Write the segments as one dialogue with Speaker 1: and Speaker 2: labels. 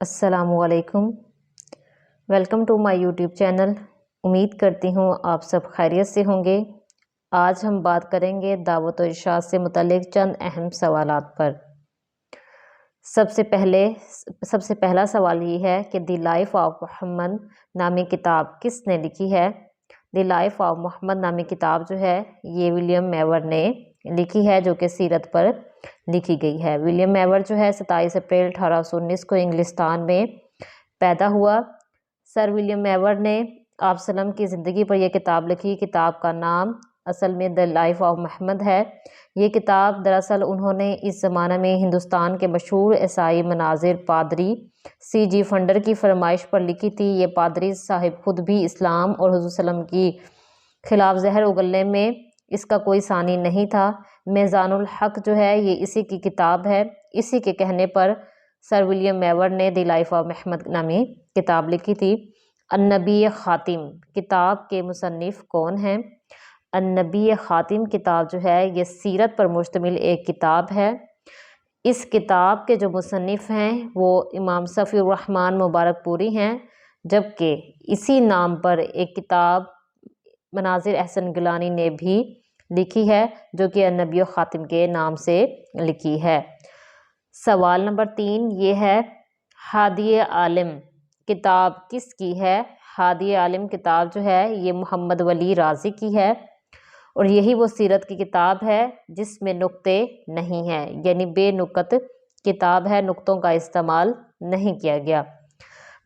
Speaker 1: السلام علیکم، welcome to my YouTube channel. امید کرتی ہوں آپ سب خیریت سے ہوں گے۔ آج ہم بات کریں گے دعوت و ارشاد سے متعلق چند اہم سوالات پر۔ سب سے پہلا سوال یہ ہے کہ دی لائف آف محمد نامی کتاب کس نے لکھی ہے؟ دی لائف آف محمد نامی کتاب جو ہے یہ ولیم میور نے لکھی ہے، جو کہ سیرت پر لکھی گئی ہے۔ ولیم میور جو ہے 27 اپریل 1819 کو انگلستان میں پیدا ہوا۔ سر ولیم میور نے آپ وسلم کی زندگی پر یہ کتاب لکھی۔ کتاب کا نام اصل میں دی لائف آف محمد ہے۔ یہ کتاب دراصل انہوں نے اس زمانہ میں ہندوستان کے مشہور عیسائی مناظر پادری سی جی فنڈر کی فرمائش پر لکھی تھی۔ یہ پادری صاحب خود بھی اسلام اور حضور صلی اللہ علیہ وسلم کی خلاف زہر اگلنے میں اس کا کوئی ثانی نہیں تھا۔ میزان الحق جو ہے یہ اسی کی کتاب ہے۔ اسی کے کہنے پر سر ولیم میور نے دی لائف آف محمد نامی کتاب لکھی تھی۔ النبی خاتم کتاب کے مصنف کون ہیں؟ النبی خاتم کتاب جو ہے یہ سیرت پر مشتمل ایک کتاب ہے۔ اس کتاب کے جو مصنف ہیں وہ امام صفی الرحمن مبارک پوری ہیں، جبکہ اسی نام پر ایک کتاب مناظر احسن گیلانی نے بھی لکھی ہے، جو کہ النبی خاتم کے نام سے لکھی ہے۔ سوال نمبر 3 یہ ہے، ہادی عالم کتاب کس کی ہے؟ ہادی عالم کتاب جو ہے یہ محمد ولی رازی کی ہے، اور یہی وہ سیرت کی کتاب ہے جس میں نقطے نہیں ہیں، یعنی بے نقط کتاب ہے، نقطوں کا استعمال نہیں کیا گیا۔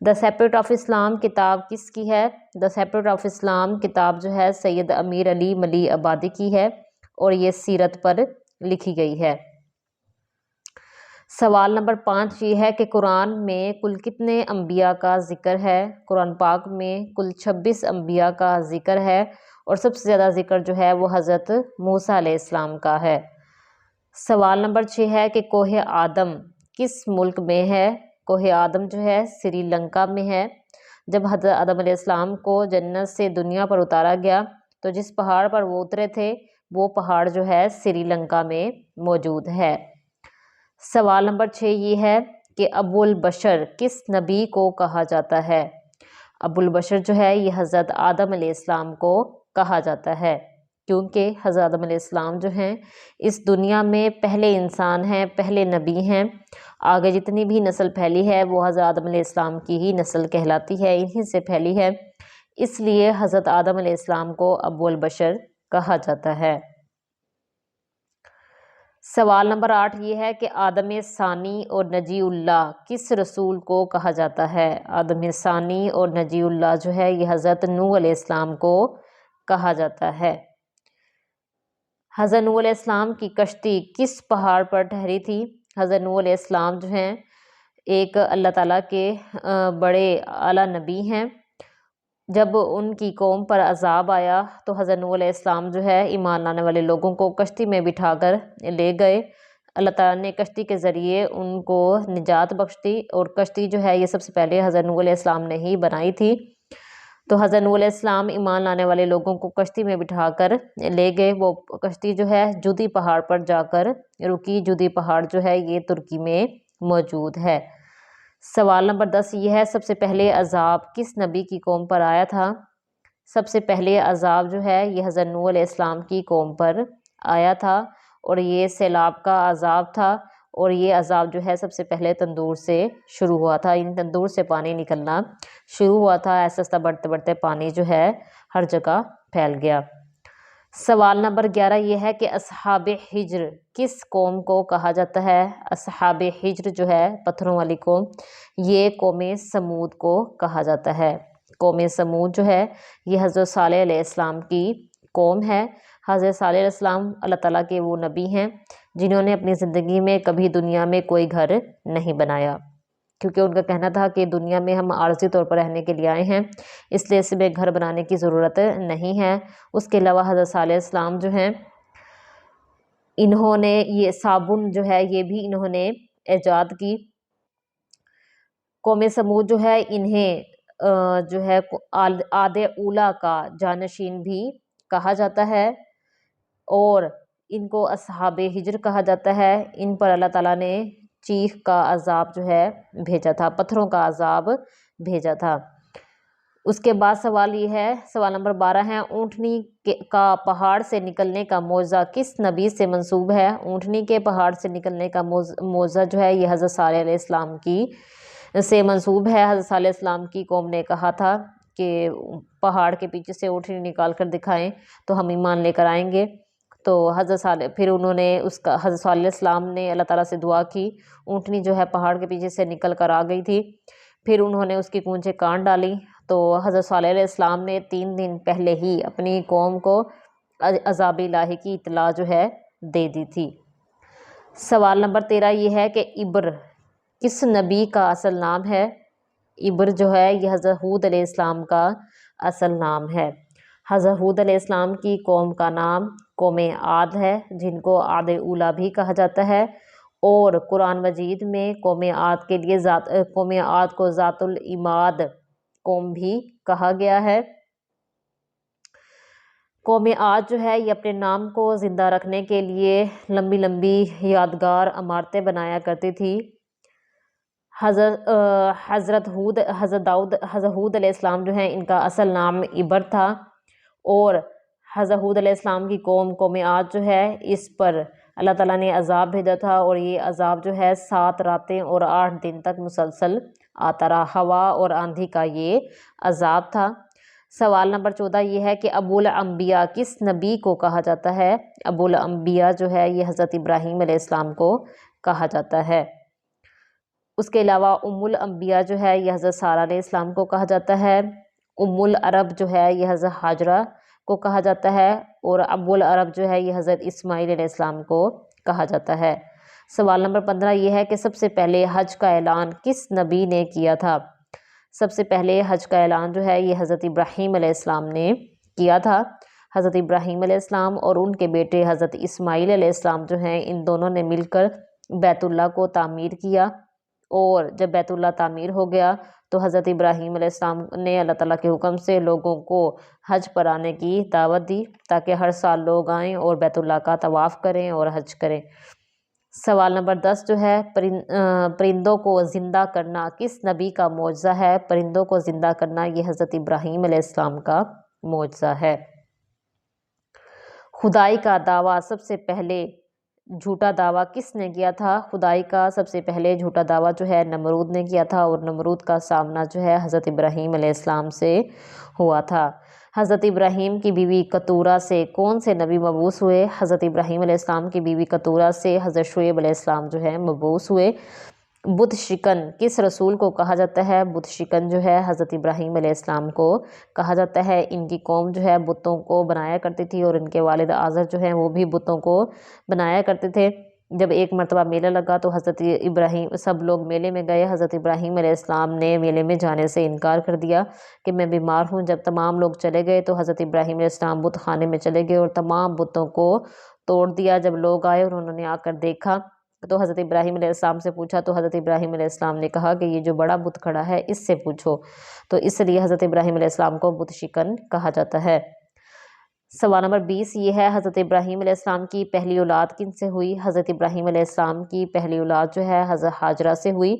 Speaker 1: دا سیپریٹ آف اسلام کتاب کس کی ہے؟ دا سیپریٹ آف اسلام کتاب جو ہے سید امیر علی ملی آبادی کی ہے، اور یہ سیرت پر لکھی گئی ہے۔ سوال نمبر 5 یہ ہے کہ قرآن میں کل کتنے انبیاء کا ذکر ہے؟ قرآن پاک میں کل 26 انبیاء کا ذکر ہے، اور سب سے زیادہ ذکر جو ہے وہ حضرت موسیٰ علیہ السلام کا ہے۔ سوال نمبر 6 ہے کہ کوہ آدم کس ملک میں ہے؟ کوہ آدم جو ہے سری لنکا میں ہے۔ جب حضرت آدم علیہ السلام کو جنت سے دنیا پر اتارا گیا تو جس پہاڑ پر وہ اترے تھے وہ پہاڑ جو ہے سری لنکا میں موجود ہے۔ سوال نمبر 6 یہ ہے کہ ابو البشر کس نبی کو کہا جاتا ہے؟ ابو البشر جو ہے یہ حضرت آدم علیہ السلام کو کہا جاتا ہے، کیونکہ حضرت آدم علیہ السلام جو ہیں اس دنیا میں پہلے انسان ہیں، پہلے نبی ہیں۔ آگے جتنی بھی نسل پھیلی ہے وہ حضرت آدم علیہ السلام کی ہی نسل کہلاتی ہے، انہی سے پھیلی ہے، اس لیے حضرت آدم علیہ السلام کو ابو البشر کہا جاتا ہے۔ سوال نمبر 8 یہ ہے کہ آدم ثانی اور نجی اللہ کس رسول کو کہا جاتا ہے؟ آدم ثانی اور نجی اللہ جو ہے یہ حضرت نوح علیہ السلام کو کہا جاتا ہے۔ حضرت نوح علیہ السلام کی کشتی کس پہاڑ پر ٹھہری تھی؟ حضرت نوح علیہ السلام جو ہیں ایک اللہ تعالیٰ کے بڑے اعلیٰ نبی ہیں۔ جب ان کی قوم پر عذاب آیا تو حضرت نوح علیہ السلام جو ہے ایمان لانے والے لوگوں کو کشتی میں بٹھا کر لے گئے۔ اللہ تعالیٰ نے کشتی کے ذریعے ان کو نجات بخش دی، اور کشتی جو ہے یہ سب سے پہلے حضرت نوح علیہ السلام نے ہی بنائی تھی۔ تو حضرت نوح علیہ السلام ایمان لانے والے لوگوں کو کشتی میں بٹھا کر لے گئے۔ وہ کشتی جو ہے جودی پہاڑ پر جا کر رکی۔ جودی پہاڑ جو ہے یہ ترکی میں موجود ہے۔ سوال نمبر 10 یہ ہے، سب سے پہلے عذاب کس نبی کی قوم پر آیا تھا؟ سب سے پہلے عذاب جو ہے یہ حضرت نوح علیہ السلام کی قوم پر آیا تھا، اور یہ سیلاب کا عذاب تھا، اور یہ عذاب جو ہے سب سے پہلے تندور سے شروع ہوا تھا۔ ان تندور سے پانی نکلنا شروع ہوا تھا، ایسا ایسا بڑھتے بڑھتے پانی جو ہے ہر جگہ پھیل گیا۔ سوال نمبر 11 یہ ہے کہ اصحاب حجر کس قوم کو کہا جاتا ہے؟ اصحاب حجر جو ہے پتھروں والی قوم، یہ قوم سمود کو کہا جاتا ہے۔ قوم سمود جو ہے یہ حضرت صالح علیہ السلام کی قوم ہے۔ حضرت صالح علیہ السلام اللہ تعالیٰ کے وہ نبی ہیں جنہوں نے اپنی زندگی میں کبھی دنیا میں کوئی گھر نہیں بنایا، کیونکہ ان کا کہنا تھا کہ دنیا میں ہم عارضی طور پر رہنے کے لیے آئے ہیں، اس لیے اس میں گھر بنانے کی ضرورت نہیں ہے۔ اس کے علاوہ حضرت صالح علیہ السلام جو ہیں انہوں نے یہ صابن جو ہے یہ بھی انہوں نے ایجاد کی۔ قوم سمود جو ہے انہیں جو ہے عاد اولیٰ کا جانشین بھی کہا جاتا ہے، اور ان کو اصحاب حجر کہا جاتا ہے۔ ان پر اللہ تعالیٰ نے چیخ کا عذاب جو ہے بھیجا تھا، پتھروں کا عذاب بھیجا تھا۔ اس کے بعد سوال یہ ہے، سوال نمبر 12 ہے، اونٹنی کا پہاڑ سے نکلنے کا معجزہ کس نبی سے منسوب ہے؟ اونٹنی کے پہاڑ سے نکلنے کا معجزہ جو ہے یہ حضرت صالح علیہ السلام کی سے منسوب ہے۔ حضرت صالح علیہ السلام کی قوم نے کہا تھا کہ پہاڑ کے پیچھے سے اونٹنی نکال کر دکھائیں تو ہم ایمان لے کر آئیں گے۔ تو حضرت صالح پھر انہوں نے حضرت صالح علیہ السلام نے اللہ تعالیٰ سے دعا کی، اونٹنی جو ہے پہاڑ کے پیچھے سے نکل کر آ گئی تھی، پھر انہوں نے اس کی کونچیں کاٹ ڈالی۔ تو حضرت صالح علیہ السلام نے 3 دن پہلے ہی اپنی قوم کو عذاب الہی کی اطلاع جو ہے دے دی تھی۔ سوال نمبر 13 یہ ہے کہ ابر کس نبی کا اصل نام ہے؟ ابر جو ہے یہ حضرت ہود علیہ السلام کا اصل نام ہے۔ حضرت ہود علیہ السلام کی قوم کا نام قوم عاد ہے، جن کو عاد اولیٰ بھی کہا جاتا ہے، اور قرآن مجید میں قوم عاد کے لیے قوم عاد کو ذات العماد قوم بھی کہا گیا ہے۔ قوم عاد جو ہے یہ اپنے نام کو زندہ رکھنے کے لیے لمبی لمبی یادگار عمارتیں بنایا کرتی تھی۔ حضرت ہود علیہ السلام جو ہیں ان کا اصل نام ابر تھا، اور حضرت ہود علیہ السلام کی قوم عاد جو ہے اس پر اللہ تعالیٰ نے عذاب بھیجا تھا، اور یہ عذاب جو ہے 7 راتیں اور 8 دن تک مسلسل آتا رہا، ہوا اور آندھی کا یہ عذاب تھا۔ سوال نمبر 14 یہ ہے کہ ابو الانبیاء کس نبی کو کہا جاتا ہے؟ ابو الانبیاء جو ہے یہ حضرت ابراہیم علیہ السلام کو کہا جاتا ہے۔ اس کے علاوہ ام الانبیاء جو ہے یہ حضرت سارہ علیہ السلام کو کہا جاتا ہے۔ ام العرب جو ہے یہ حضرت ہاجرہ کو کہا جاتا ہے، اور ابو العرب جو ہے یہ حضرت اسماعیل علیہ السلام کو کہا جاتا ہے۔ سوال نمبر 15 یہ ہے کہ سب سے پہلے حج کا اعلان کس نبی نے کیا تھا؟ سب سے پہلے حج کا اعلان جو ہے یہ حضرت ابراہیم علیہ السلام نے کیا تھا۔ حضرت ابراہیم علیہ السلام اور ان کے بیٹے حضرت اسماعیل علیہ السلام جو ہیں ان دونوں نے مل کر بیت اللہ کو تعمیر کیا، اور جب بیت اللہ تعمیر ہو گیا تو حضرت ابراہیم علیہ السلام نے اللہ تعالیٰ کے حکم سے لوگوں کو حج پر آنے کی دعوت دی، تاکہ ہر سال لوگ آئیں اور بیت اللہ کا طواف کریں اور حج کریں۔ سوال نمبر 10 جو ہے پرندوں کو زندہ کرنا کس نبی کا معجزہ ہے؟ پرندوں کو زندہ کرنا یہ حضرت ابراہیم علیہ السلام کا معجزہ ہے۔ خدائی کا دعویٰ سب سے پہلے جھوٹا دعویٰ کس نے کیا تھا؟ خدائی کا سب سے پہلے جھوٹا دعویٰ جو ہے نمرود نے کیا تھا، اور نمرود کا سامنا جو ہے حضرت ابراہیم علیہ السلام سے ہوا تھا۔ حضرت ابراہیم کی بیوی کتورہ سے کون سے نبی مبعوث ہوئے؟ حضرت ابراہیم علیہ السلام کی بیوی کتورہ سے حضرت شعیب علیہ السلام جو ہے مبعوث ہوئے۔ بت شکن کس رسول کو کہا جاتا ہے؟ بت شکن جو ہے حضرت ابراہیم علیہ السلام کو کہا جاتا ہے۔ ان کی قوم جو ہے بتوں کو بنایا کرتی تھی، اور ان کے والد آزر جو ہیں وہ بھی بتوں کو بنایا کرتے تھے۔ جب ایک مرتبہ میلہ لگا تو حضرت ابراہیم سب لوگ میلے میں گئے، حضرت ابراہیم علیہ السلام نے میلے میں جانے سے انکار کر دیا کہ میں بیمار ہوں۔ جب تمام لوگ چلے گئے تو حضرت ابراہیم علیہ السلام بت خانے میں چلے گئے اور تمام بتوں کو توڑ دیا۔ جب لوگ آئے اور انہوں نے آ کر دیکھا تو حضرت ابراہیم علیہ السلام سے پوچھا، تو حضرت ابراہیم علیہ السلام نے کہا کہ یہ جو بڑا بت کھڑا ہے اس سے پوچھو، تو اس لیے حضرت ابراہیم علیہ السلام کو بت شکن کہا جاتا ہے۔ سوال نمبر 20 یہ ہے، حضرت ابراہیم علیہ السلام کی پہلی اولاد کن سے ہوئی؟ حضرت ابراہیم علیہ السلام کی پہلی اولاد جو ہے حضرت ہاجرہ سے ہوئی۔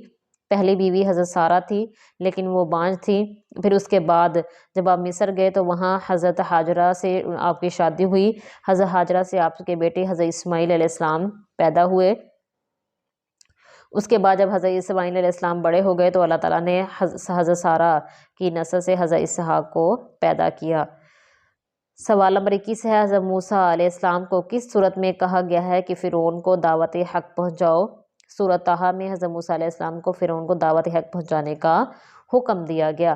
Speaker 1: پہلی بیوی حضرت سارہ تھی، لیکن وہ بانجھ تھی۔ پھر اس کے بعد جب آپ مصر گئے تو وہاں حضرت ہاجرہ سے آپ کی شادی ہوئی۔ حضرت ہاجرہ سے آپ کے بیٹے حضرت اسماعیل علیہ السلام پیدا ہوئے۔ اس کے بعد جب حضرت اسماعیل علیہ السلام بڑے ہو گئے تو اللہ تعالیٰ نے حضرت سارہ کی نسل سے حضرت اسحاق کو پیدا کیا۔ سوال نمبر 21 ہے، حضرت موسیٰ علیہ السلام کو کس صورت میں کہا گیا ہے کہ فرعون کو دعوت حق پہنچاؤ؟ سورۃ طٰہٰ میں حضرت موسیٰ علیہ السلام کو فرعون کو دعوت حق پہنچانے کا حکم دیا گیا۔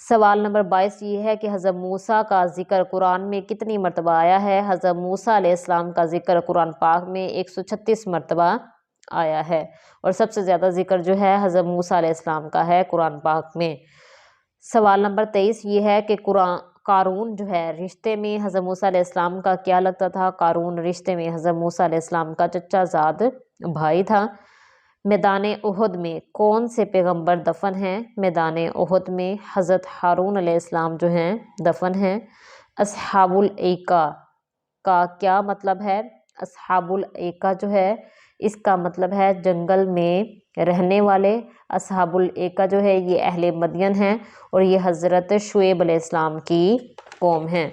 Speaker 1: سوال نمبر 22 یہ ہے کہ حضرت موسیٰ کا ذکر قرآن میں کتنی مرتبہ آیا ہے؟ حضرت موسیٰ علیہ السلام کا ذکر قرآن پاک میں 136 مرتبہ آیا ہے، اور سب سے زیادہ ذکر جو ہے حضرت موسیٰ علیہ السلام کا ہے قرآن پاک میں۔ سوال نمبر 23 یہ ہے کہ قارون جو ہے رشتے میں حضرت موسیٰ علیہ السلام کا کیا لگتا تھا؟ قارون رشتے میں حضرت موسیٰ علیہ السلام کا چچا زاد بھائی تھا۔ میدان احد میں کون سے پیغمبر دفن ہیں؟ میدان احد میں حضرت ہارون علیہ السلام جو ہیں دفن ہیں۔ اصحاب الایکہ کا کیا مطلب ہے؟ اصحاب الایکہ جو ہے اس کا مطلب ہے جنگل میں رہنے والے۔ اصحاب الایکہ جو ہے یہ اہل مدین ہیں اور یہ حضرت شعیب علیہ السلام کی قوم ہیں۔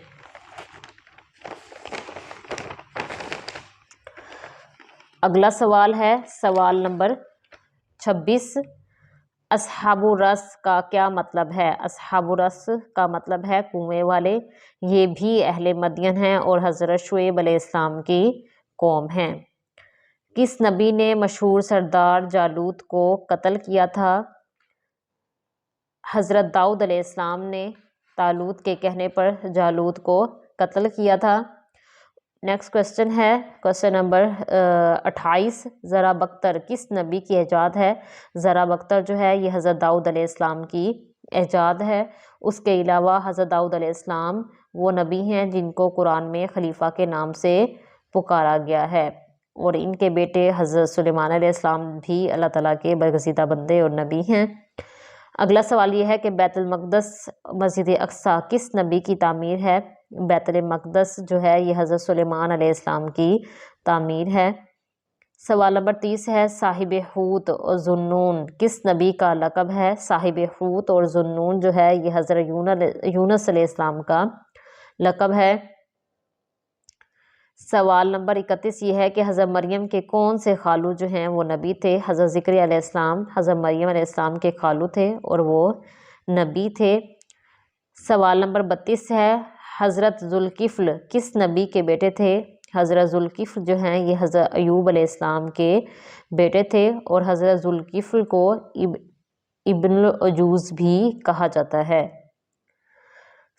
Speaker 1: اگلا سوال ہے سوال نمبر 26، اصحاب الرس کا کیا مطلب ہے؟ اصحاب الرس کا مطلب ہے کنویں والے، یہ بھی اہل مدین ہیں اور حضرت شعیب علیہ السلام کی قوم ہیں۔ کس نبی نے مشہور سردار جالوت کو قتل کیا تھا؟ حضرت داؤد علیہ السلام نے طالوت کے کہنے پر جالوت کو قتل کیا تھا۔ نیکسٹ کوشچن ہے کوشچن نمبر 28، ذرا بختر کس نبی کی ایجاد ہے؟ ذرا بختر جو ہے یہ حضرت داؤد علیہ السلام کی ایجاد ہے۔ اس کے علاوہ حضرت داؤد علیہ السلام وہ نبی ہیں جن کو قرآن میں خلیفہ کے نام سے پکارا گیا ہے، اور ان کے بیٹے حضرت سلیمان علیہ السلام بھی اللہ تعالیٰ کے برگزیدہ بندے اور نبی ہیں۔ اگلا سوال یہ ہے کہ بیت المقدس مسجد اقصی کس نبی کی تعمیر ہے؟ بیت المقدس جو ہے یہ حضرت سلیمان علیہ السلام کی تعمیر ہے۔ سوال نمبر 30 ہے صاحب حوت اور ذوالنون کس نبی کا لقب ہے؟ صاحب حوت اور ذوالنون جو ہے یہ حضرت یونس علیہ السلام کا لقب ہے۔ سوال نمبر 31 یہ ہے کہ حضرت مریم کے کون سے خالو جو ہیں وہ نبی تھے؟ حضرت زکریا علیہ السلام حضرت مریم علیہ السلام کے خالو تھے اور وہ نبی تھے۔ سوال نمبر 32 ہے حضرت ذوالکفل کس نبی کے بیٹے تھے؟ حضرت ذوالکفل جو ہیں یہ حضرت ایوب علیہ السلام کے بیٹے تھے اور حضرت ذوالکفل کو ابن العجوز بھی کہا جاتا ہے۔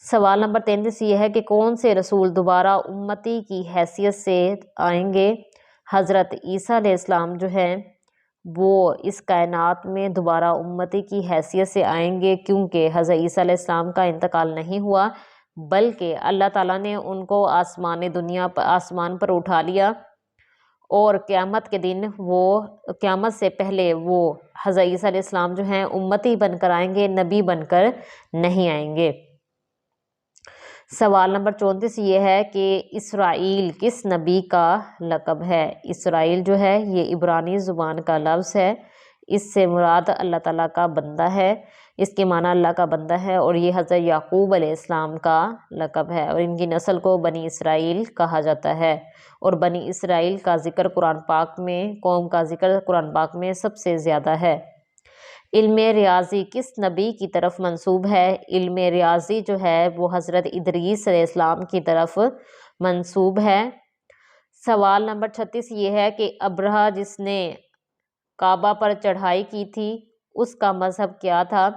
Speaker 1: سوال نمبر 33 یہ ہے کہ کون سے رسول دوبارہ امتی کی حیثیت سے آئیں گے؟ حضرت عیسیٰ علیہ السلام جو ہیں وہ اس کائنات میں دوبارہ امتی کی حیثیت سے آئیں گے، کیونکہ حضرت عیسیٰ علیہ السلام کا انتقال نہیں ہوا بلکہ اللہ تعالیٰ نے ان کو آسمان پر اٹھا لیا، اور قیامت کے دن وہ قیامت سے پہلے وہ حضرت عیسیٰ علیہ السلام جو ہیں امتی بن کر آئیں گے، نبی بن کر نہیں آئیں گے۔ سوال نمبر 34 یہ ہے کہ اسرائیل کس نبی کا لقب ہے؟ اسرائیل جو ہے یہ عبرانی زبان کا لفظ ہے، اس سے مراد اللہ تعالیٰ کا بندہ ہے، اس کے معنی اللہ کا بندہ ہے، اور یہ حضرت یعقوب علیہ السلام کا لقب ہے، اور ان کی نسل کو بنی اسرائیل کہا جاتا ہے، اور بنی اسرائیل کا ذکر قرآن پاک میں قوم کا ذکر قرآن پاک میں سب سے زیادہ ہے۔ علم ریاضی کس نبی کی طرف منسوب ہے؟ علم ریاضی جو ہے وہ حضرت ادریس علیہ السلام کی طرف منسوب ہے۔ سوال نمبر 36 یہ ہے کہ ابرہہ جس نے کعبہ پر چڑھائی کی تھی اس کا مذہب کیا تھا؟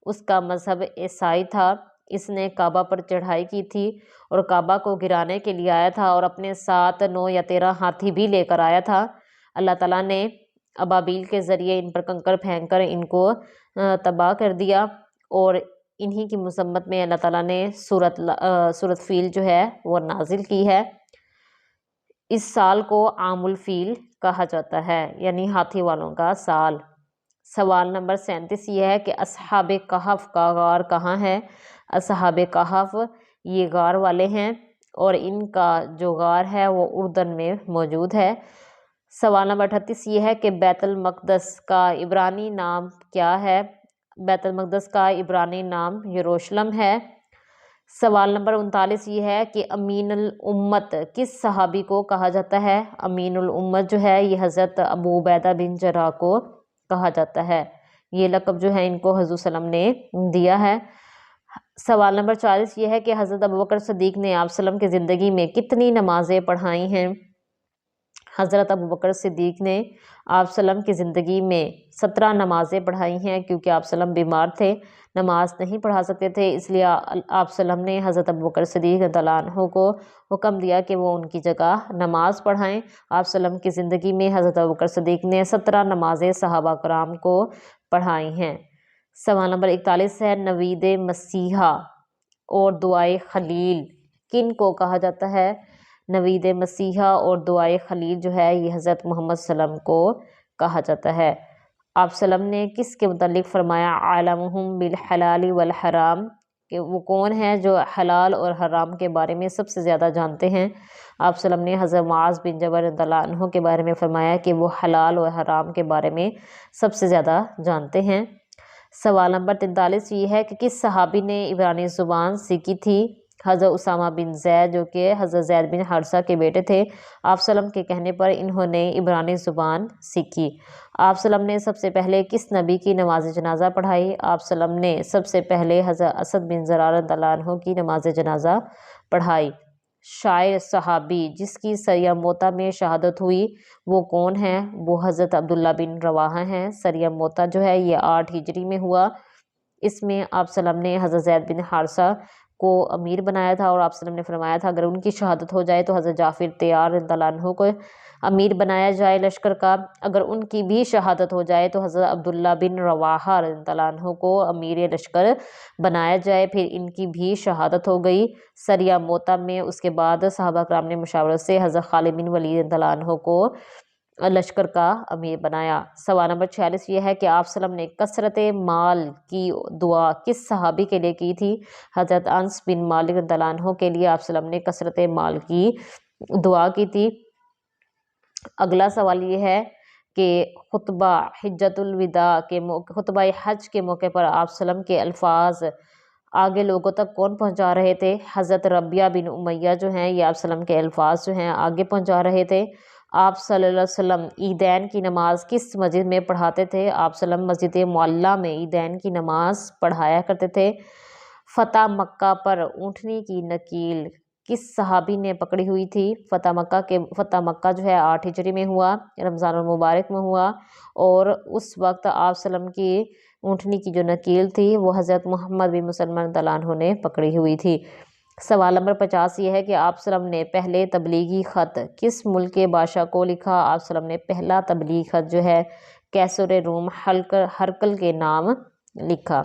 Speaker 1: اس کا مذہب عیسائی تھا۔ اس نے کعبہ پر چڑھائی کی تھی اور کعبہ کو گرانے کے لیے آیا تھا، اور اپنے ساتھ 9 یا 13 ہاتھی بھی لے کر آیا تھا۔ اللہ تعالیٰ نے ابابیل کے ذریعے ان پر کنکر پھینک کر ان کو تباہ کر دیا، اور انہی کی مذمت میں اللہ تعالیٰ نے سورۃ فیل جو ہے وہ نازل کی ہے۔ اس سال کو عام الفیل کہا جاتا ہے، یعنی ہاتھی والوں کا سال۔ سوال نمبر 37 یہ ہے کہ اصحاب کہف کا غار کہاں ہے؟ اصحاب کہف یہ غار والے ہیں، اور ان کا جو غار ہے وہ اردن میں موجود ہے۔ سوال نمبر 38 یہ ہے کہ بیت المقدس کا عبرانی نام کیا ہے؟ بیت المقدس کا عبرانی نام یروشلم ہے۔ سوال نمبر 39 یہ ہے کہ امین الامت کس صحابی کو کہا جاتا ہے؟ امین الامت جو ہے یہ حضرت ابو عبیدہ بن جراح کو کہا جاتا ہے، یہ لقب جو ہے ان کو حضور صلی اللہ علیہ وسلم نے دیا ہے۔ سوال نمبر 40 یہ ہے کہ حضرت ابوبکر صدیق نے آپ صلی اللہ علیہ وسلم کی زندگی میں کتنی نمازیں پڑھائی ہیں؟ حضرت ابوبکر صدیق نے آپ صلی اللہ علیہ وسلم کی زندگی میں 17 نمازیں پڑھائی ہیں، کیونکہ آپ صلی اللہ علیہ وسلم بیمار تھے، نماز نہیں پڑھا سکتے تھے، اس لیے آپ صلی اللہ علیہ وسلم نے حضرت ابوبکر صدیق رضی اللہ عنہ کو حکم دیا کہ وہ ان کی جگہ نماز پڑھائیں۔ آپ صلی اللہ علیہ وسلم کی زندگی میں حضرت ابوبکر صدیق نے 17 نمازیں صحابہ کرام کو پڑھائی ہیں۔ سوال نمبر 41 ہے نوید مسیحا اور دعائے خلیل کن کو کہا جاتا ہے؟ نوید مسیحا اور دعائے خلیل جو ہے یہ حضرت محمد صلی اللہ علیہ وسلم کو کہا جاتا ہے۔ آپ صلی اللہ علیہ وسلم نے کس کے متعلق فرمایا عالمہم بالحلال والحرام، کہ وہ کون ہے جو حلال اور حرام کے بارے میں سب سے زیادہ جانتے ہیں؟ آپ صلی اللہ علیہ وسلم نے حضرت معاذ بن جبل رضی اللہ عنہ کے بارے میں فرمایا کہ وہ حلال اور حرام کے بارے میں سب سے زیادہ جانتے ہیں۔ سوال نمبر 43 یہ ہے کہ کس صحابی نے عبرانی زبان سیکھی تھی؟ حضرت اسامہ بن زید، جو کہ حضرت زید بن حارثہ کے بیٹے تھے۔ آپ صلی اللہ علیہ وسلم کے کہنے پر انہوں نے عبرانی زبان سیکھی۔ آپ صلی اللہ علیہ وسلم نے سب سے پہلے کس نبی کی نماز جنازہ پڑھائی؟ آپ صلی اللہ علیہ وسلم نے سب سے پہلے حضرت اسد بن زرارہ رضی اللہ عنہ کی نماز جنازہ پڑھائی۔ شاعر صحابی جس کی سریہ موتہ میں شہادت ہوئی وہ کون ہے؟ وہ حضرت عبداللہ بن رواحہ ہیں۔ سریہ موتہ جو ہے یہ 8 ہجری میں ہوا۔ اس میں آپ صلی اللہ علیہ وسلم نے حضرت زید بن حارثہ کو امیر بنایا تھا، اور آپ صلی اللہ علیہ وسلم نے فرمایا تھا اگر ان کی شہادت ہو جائے تو حضرت جعفر طیار رضی اللہ عنہ کو امیر بنایا جائے لشکر کا، اگر ان کی بھی شہادت ہو جائے تو حضرت عبداللہ بن رواحہ رضی اللہ عنہ کو امیر لشکر بنایا جائے۔ پھر ان کی بھی شہادت ہو گئی سریہ موتہ میں۔ اس کے بعد صحابہ کرام نے مشاورت سے حضرت خالد بن ولید رضی اللہ عنہ کو لشکر کا امیر بنایا۔ سوال نمبر 46 یہ ہے کہ آپ صلی اللہ علیہ وسلم نے کثرت مال کی دعا کس صحابی کے لیے کی تھی؟ حضرت انس بن مالک رضی اللہ عنہ کے لیے آپ صلی اللہ علیہ وسلم نے کثرت مال کی دعا کی تھی۔ اگلا سوال یہ ہے کہ خطبہ حجۃ الوداع کے خطبہ حج کے موقع پر آپ صلی اللہ علیہ وسلم کے الفاظ آگے لوگوں تک کون پہنچا رہے تھے؟ حضرت ربیعہ بن امیہ جو ہیں یہ آپ صلی اللہ علیہ وسلم کے الفاظ جو ہیں آگے پہنچا رہے تھے۔ آپ صلی اللہ علیہ وسلم عیدین کی نماز کس مسجد میں پڑھاتے تھے؟ آپ صلی اللہ علیہ وسلم مسجد معلیٰ میں عیدین کی نماز پڑھایا کرتے تھے۔ فتح مکہ پر اونٹنی کی نکیل کس صحابی نے پکڑی ہوئی تھی؟ فتح مکہ جو ہے 8 ہجری میں ہوا، رمضان المبارک میں ہوا، اور اس وقت آپ صلی اللہ علیہ وسلم کی اونٹنی کی جو نکیل تھی وہ حضرت محمد بن مسلمہ رضی اللہ عنہ نے پکڑی ہوئی تھی۔ سوال نمبر 50 یہ ہے کہ آپ صلی اللہ علیہ وسلم نے پہلے تبلیغی خط کس ملک کے بادشاہ کو لکھا؟ آپ صلی اللہ علیہ وسلم نے پہلا تبلیغی خط جو ہے کیسر روم ہرقل کے نام لکھا۔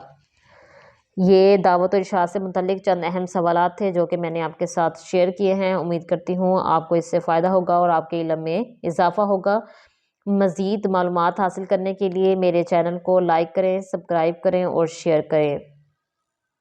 Speaker 1: یہ دعوت و ارشاد سے متعلق چند اہم سوالات تھے جو کہ میں نے آپ کے ساتھ شیئر کیے ہیں۔ امید کرتی ہوں آپ کو اس سے فائدہ ہوگا اور آپ کے علم میں اضافہ ہوگا۔ مزید معلومات حاصل کرنے کے لیے میرے چینل کو لائک کریں، سبسکرائب کریں اور شیئر کریں۔